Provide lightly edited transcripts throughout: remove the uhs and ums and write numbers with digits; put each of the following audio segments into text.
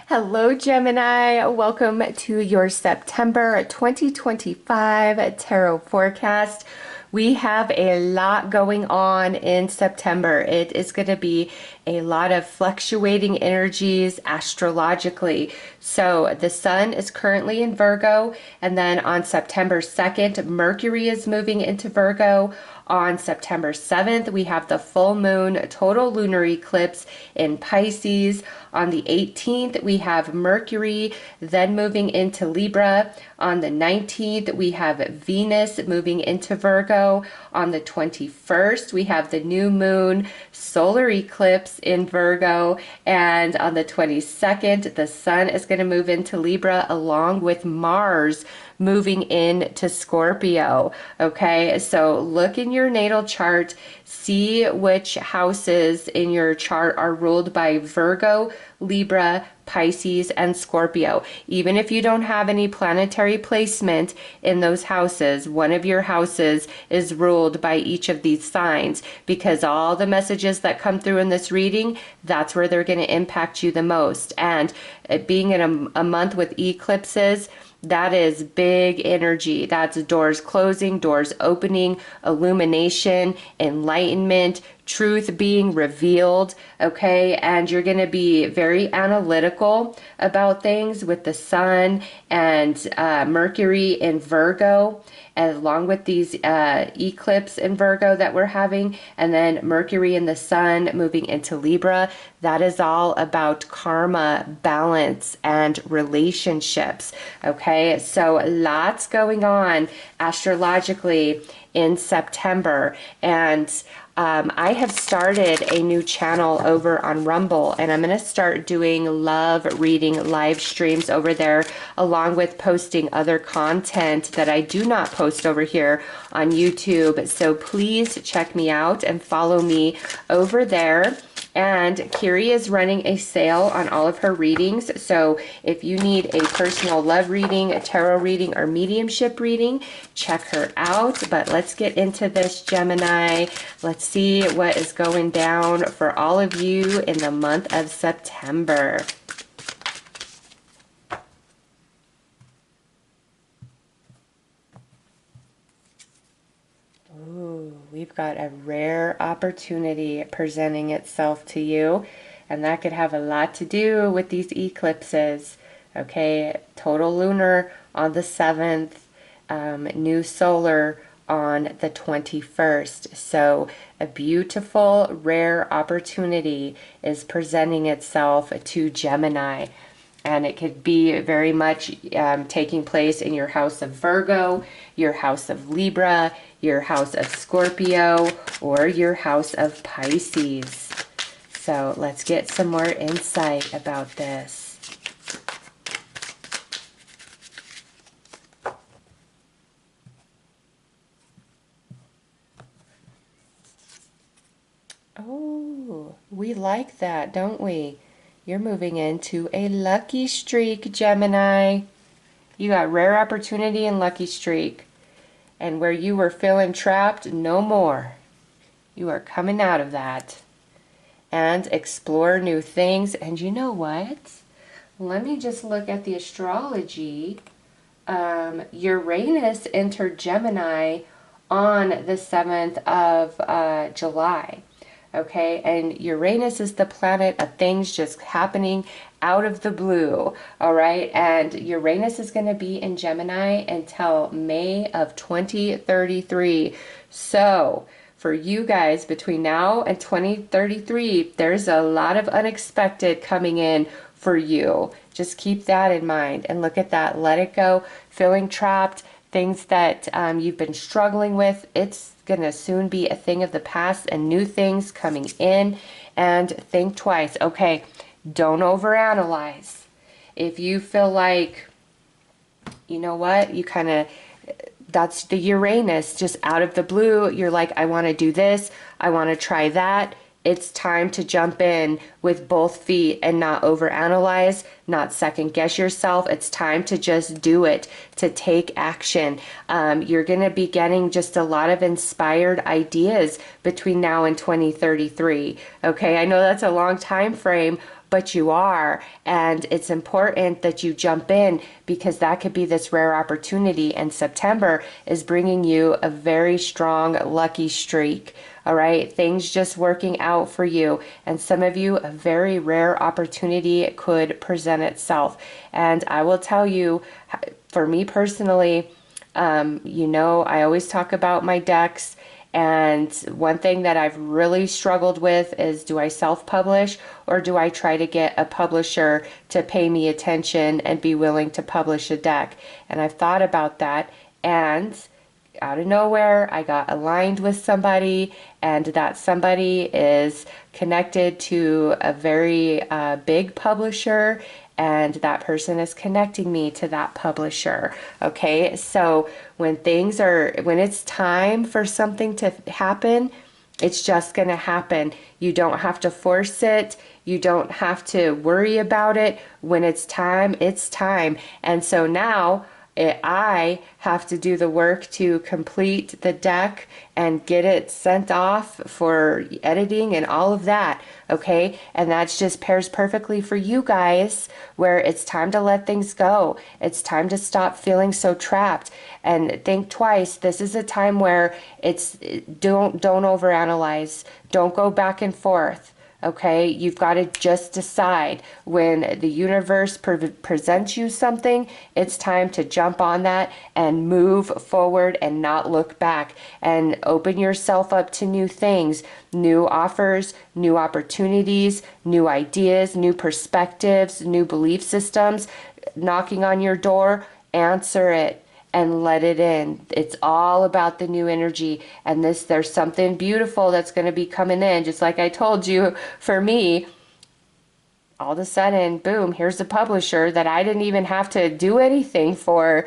Hello, Gemini. Welcome to your September 2025 tarot forecast. We have a lot going on in September. It is going to be a lot of fluctuating energies astrologically. So the sun is currently in Virgo, and then on September 2nd, Mercury is moving into Virgo. On September 7th, we have the full moon total lunar eclipse in Pisces. On the 18th, we have Mercury then moving into Libra. On the 19th, we have Venus moving into Virgo. On the 21st, we have the new moon solar eclipse in Virgo. And on the 22nd, the sun is going to move into Libra along with Mars moving into Scorpio. Okay, so look in your natal chart, see which houses in your chart are ruled by Virgo, Libra, Pisces, and Scorpio. Even if you don't have any planetary placement in those houses, one of your houses is ruled by each of these signs, because all the messages that come through in this reading, that's where they're going to impact you the most. And being in a month with eclipses, that is big energy. That's doors closing, doors opening, illumination, enlightenment, truth being revealed, okay? And you're going to be very analytical about things with the sun and Mercury in Virgo, and along with these eclipse in Virgo that we're having, and then Mercury and the sun moving into Libra. That is all about karma, balance, and relationships, okay? So lots going on astrologically in September. And I have started a new channel over on Rumble, and I'm going to start doing love reading live streams over there, along with posting other content that I do not post over here on YouTube. So please check me out and follow me over there. And Kiri is running a sale on all of her readings. So if you need a personal love reading, a tarot reading, or mediumship reading, check her out. But let's get into this, Gemini. Let's see what is going down for all of you in the month of September. We've got a rare opportunity presenting itself to you, and that could have a lot to do with these eclipses. Okay, total lunar on the 7th, new solar on the 21st. So a beautiful, rare opportunity is presenting itself to Gemini. And it could be very much taking place in your house of Virgo, your house of Libra, your house of Scorpio, or your house of Pisces. So let's get some more insight about this. Oh, we like that, don't we? You're moving into a lucky streak, Gemini. You got rare opportunity and lucky streak. And where you were feeling trapped, no more. You are coming out of that. And explore new things. And you know what? Let me just look at the astrology. Uranus entered Gemini on the 7th of July. Okay, and Uranus is the planet of things just happening out of the blue, all right? And Uranus is going to be in Gemini until May of 2033. So for you guys, between now and 2033, there's a lot of unexpected coming in for you. Just keep that in mind and look at that. Let it go. Feeling trapped, things that you've been struggling with, it's going to soon be a thing of the past, and new things coming in. And think twice. Okay, don't overanalyze. If you feel like, you know what, you kind of, that's the Uranus just out of the blue, you're like, I want to do this, I want to try that. It's time to jump in with both feet and not overanalyze, not second guess yourself. It's time to just do it, to take action. You're going to be getting just a lot of inspired ideas between now and 2033. Okay, I know that's a long time frame, but but you are. And it's important that you jump in, because that could be this rare opportunity. And September is bringing you a very strong lucky streak. All right, things just working out for you. And some of you, a very rare opportunity could present itself. And I will tell you, for me personally, I always talk about my decks. And one thing that I've really struggled with is, do I self-publish, or do I try to get a publisher to pay me attention and be willing to publish a deck? And I've thought about that, and out of nowhere, I got aligned with somebody, and that somebody is connected to a very big publisher, and that person is connecting me to that publisher. Okay, so when it's time for something to happen, it's just going to happen. You don't have to force it. You don't have to worry about it. When it's time, it's time. And so now I have to do the work to complete the deck and get it sent off for editing and all of that, okay? And that just pairs perfectly for you guys, where it's time to let things go. It's time to stop feeling so trapped and think twice. This is a time where don't overanalyze. Don't go back and forth. Okay, you've got to just decide. When the universe presents you something, it's time to jump on that and move forward and not look back, and open yourself up to new things, new offers, new opportunities, new ideas, new perspectives, new belief systems knocking on your door. Answer it and let it in. It's all about the new energy. And there's something beautiful that's going to be coming in. Just like I told you, for me, all of a sudden, boom, here's a publisher that I didn't even have to do anything for,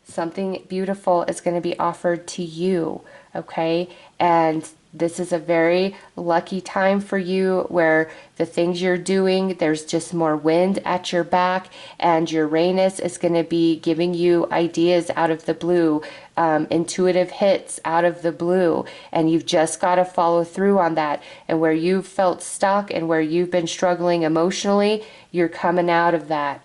something beautiful is going to be offered to you, okay? And this is a very lucky time for you, where the things you're doing, there's just more wind at your back, and Uranus is going to be giving you ideas out of the blue, intuitive hits out of the blue, and you've just got to follow through on that. And where you've felt stuck and where you've been struggling emotionally, you're coming out of that.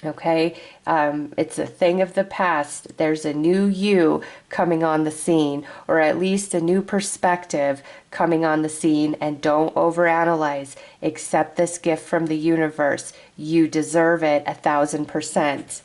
Okay, it's a thing of the past. There's a new you coming on the scene, or at least a new perspective coming on the scene. And don't overanalyze. Accept this gift from the universe. You deserve it 1,000%.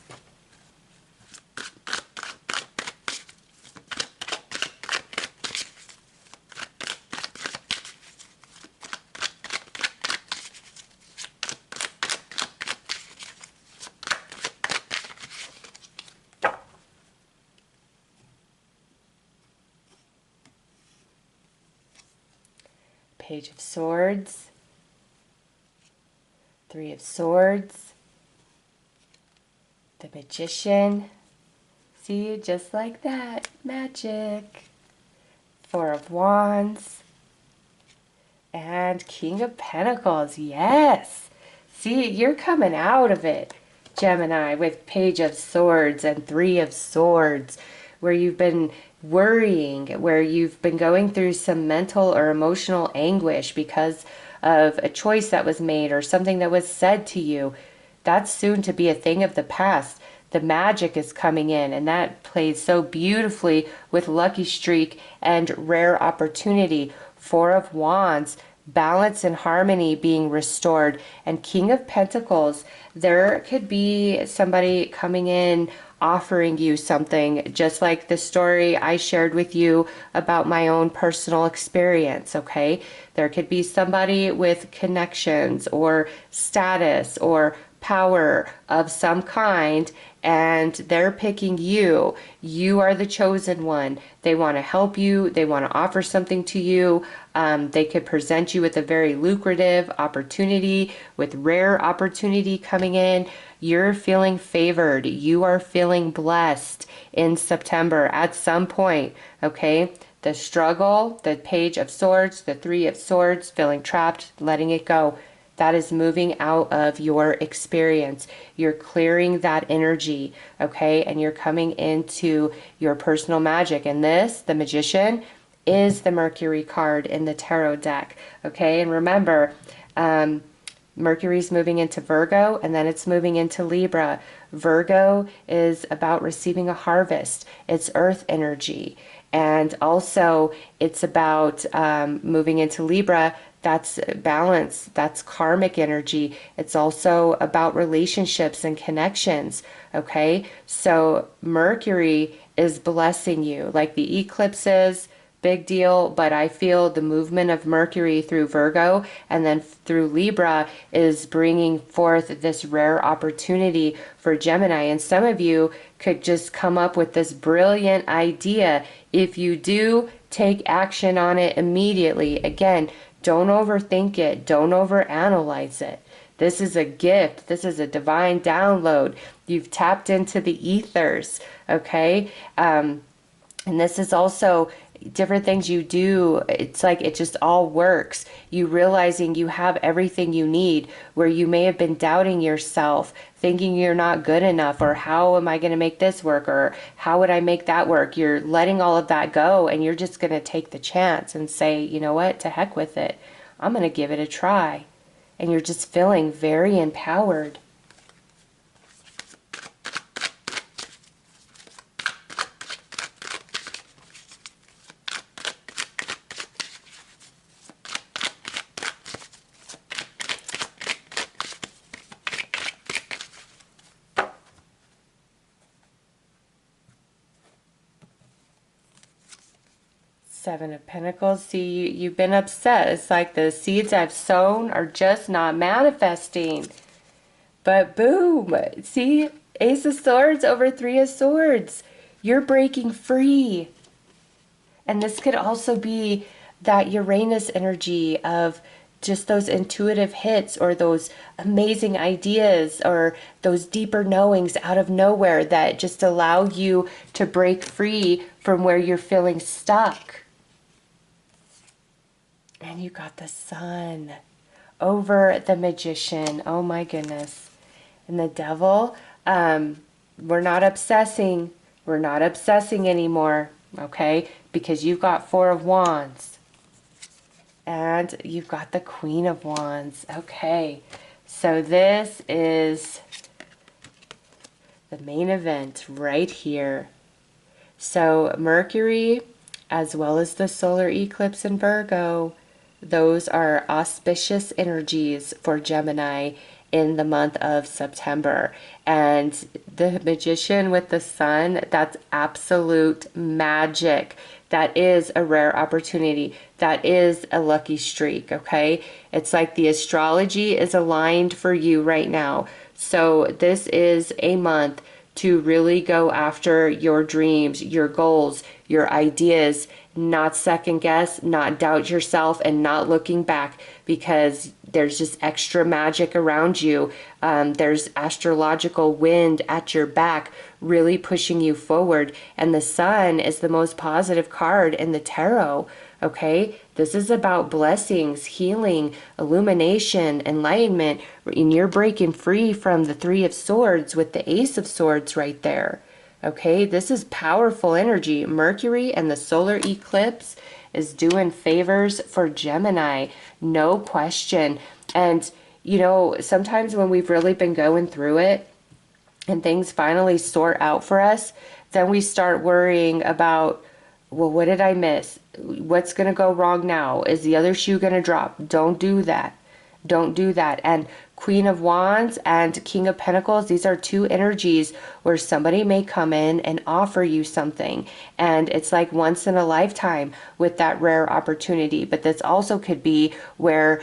Page of Swords, Three of Swords, the Magician. See, just like that, magic. Four of Wands, and King of Pentacles. Yes. See, you're coming out of it, Gemini, with Page of Swords and Three of Swords, where you've been worrying, where you've been going through some mental or emotional anguish because of a choice that was made or something that was said to you. That's soon to be a thing of the past. The magic is coming in, and that plays so beautifully with Lucky Streak and Rare Opportunity. Four of Wands, balance and harmony being restored, and King of Pentacles. There could be somebody coming in offering you something, just like the story I shared with you about my own personal experience, okay? There could be somebody with connections or status or power of some kind, and they're picking you. You are the chosen one. They want to help you. They want to offer something to you. They could present you with a very lucrative opportunity, with rare opportunity coming in. You're feeling favored. You are feeling blessed in September at some point, okay? The struggle, the Page of Swords, the Three of Swords, feeling trapped, letting it go. That is moving out of your experience. You're clearing that energy, okay? And you're coming into your personal magic. And this, the Magician, is the Mercury card in the tarot deck, okay? And remember, Mercury's moving into Virgo, and then it's moving into Libra. Virgo is about receiving a harvest. It's earth energy. And also it's about moving into Libra. That's balance. That's karmic energy. It's also about relationships and connections. Okay. So Mercury is blessing you, like the eclipses. Big deal, but I feel the movement of Mercury through Virgo and then through Libra is bringing forth this rare opportunity for Gemini. And some of you could just come up with this brilliant idea. If you do, take action on it immediately. Again, don't overthink it. Don't overanalyze it. This is a gift. This is a divine download. You've tapped into the ethers, okay? And this is also different things you do. It's like it just all works. You realizing you have everything you need, where you may have been doubting yourself, thinking you're not good enough, or how am I going to make this work, or how would I make that work. You're letting all of that go, and you're just going to take the chance and say, you know what, to heck with it. I'm going to give it a try. And you're just feeling very empowered. Seven of Pentacles. See, you've been upset. It's like the seeds I've sown are just not manifesting. But boom, see, Ace of Swords over Three of Swords. You're breaking free. And this could also be that Uranus energy of just those intuitive hits or those amazing ideas or those deeper knowings out of nowhere that just allow you to break free from where you're feeling stuck. And you got the Sun over the Magician. Oh my goodness. And the Devil, we're not obsessing. We're not obsessing anymore, okay? Because you've got Four of Wands. And you've got the Queen of Wands. Okay, so this is the main event right here. So Mercury, as well as the solar eclipse in Virgo, those are auspicious energies for Gemini in the month of September. And the Magician with the Sun, that's absolute magic. That is a rare opportunity. That is a lucky streak, okay? It's like the astrology is aligned for you right now. So this is a month to really go after your dreams, your goals, your ideas, not second guess, not doubt yourself, and not looking back, because there's just extra magic around you. There's astrological wind at your back, really pushing you forward. And the Sun is the most positive card in the tarot. Okay, this is about blessings, healing, illumination, enlightenment, and you're breaking free from the Three of Swords with the Ace of Swords right there. Okay, this is powerful energy. Mercury and the solar eclipse is doing favors for Gemini, no question. And, you know, sometimes when we've really been going through it and things finally sort out for us, then we start worrying about, well, what did I miss? What's going to go wrong now? Is the other shoe going to drop? Don't do that. Don't do that. And Queen of Wands and King of Pentacles, these are two energies where somebody may come in and offer you something. And it's like once in a lifetime with that rare opportunity. But this also could be where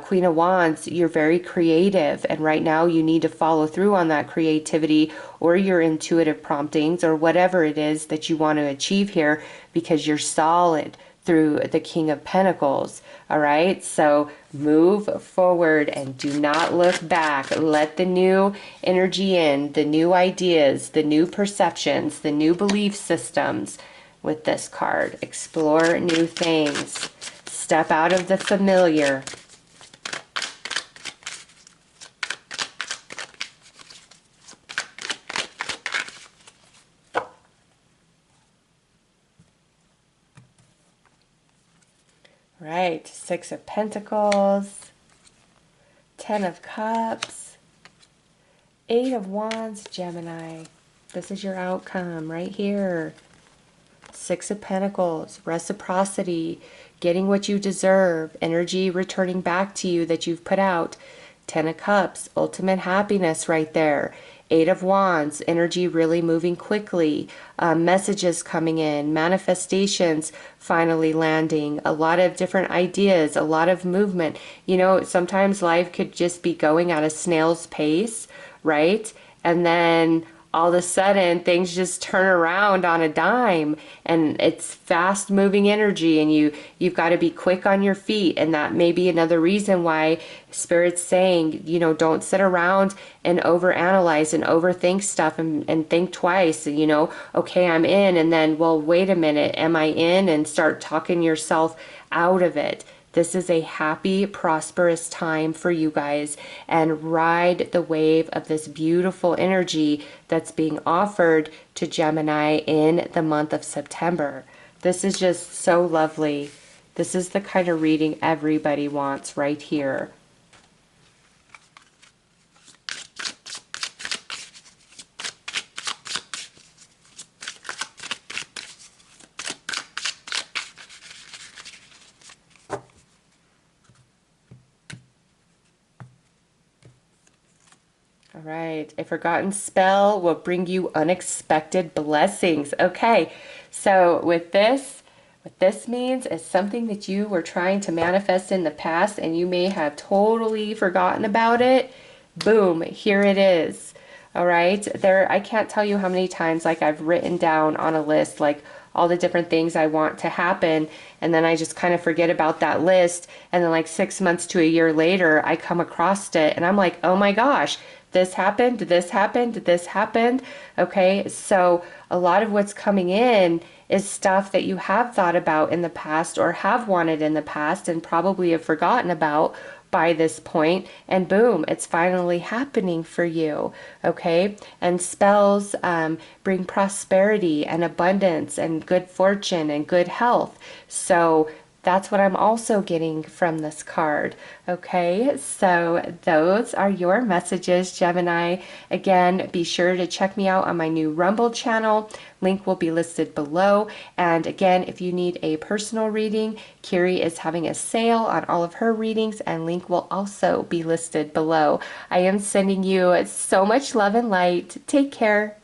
Queen of Wands, you're very creative. And right now you need to follow through on that creativity or your intuitive promptings or whatever it is that you want to achieve here, because you're solid through the King of Pentacles. All right, so move forward and do not look back. Let the new energy in, the new ideas, the new perceptions, the new belief systems with this card. Explore new things. Step out of the familiar. Right, Six of Pentacles. Ten of Cups, Eight of Wands, Gemini. This is your outcome right here. Six of Pentacles, reciprocity, getting what you deserve, energy returning back to you that you've put out. Ten of Cups, ultimate happiness right there. Eight of Wands, energy really moving quickly, messages coming in, manifestations finally landing, a lot of different ideas, a lot of movement. You know, sometimes life could just be going at a snail's pace, right? And then all of a sudden things just turn around on a dime, and it's fast moving energy, and you've got to be quick on your feet. And that may be another reason why Spirit's saying, you know, don't sit around and overanalyze and overthink stuff and think twice. You know, okay, I'm in, and then, well, wait a minute, am I in? And start talking yourself out of it. This is a happy, prosperous time for you guys, and ride the wave of this beautiful energy that's being offered to Gemini in the month of September. This is just so lovely. This is the kind of reading everybody wants right here. All right, a forgotten spell will bring you unexpected blessings. Okay, so with this, what this means is something that you were trying to manifest in the past and you may have totally forgotten about it. Boom, here it is. All right, there, I can't tell you how many times like I've written down on a list like all the different things I want to happen, and then I just kind of forget about that list, and then like 6 months to a year later I come across it and I'm like, oh my gosh, this happened, this happened, this happened. Okay, so a lot of what's coming in is stuff that you have thought about in the past or have wanted in the past and probably have forgotten about by this point, and boom, it's finally happening for you. Okay, and spells bring prosperity and abundance and good fortune and good health. So that's what I'm also getting from this card. Okay, so those are your messages, Gemini. Again, be sure to check me out on my new Rumble channel. Link will be listed below. And again, if you need a personal reading, Kiri is having a sale on all of her readings, and link will also be listed below. I am sending you so much love and light. Take care.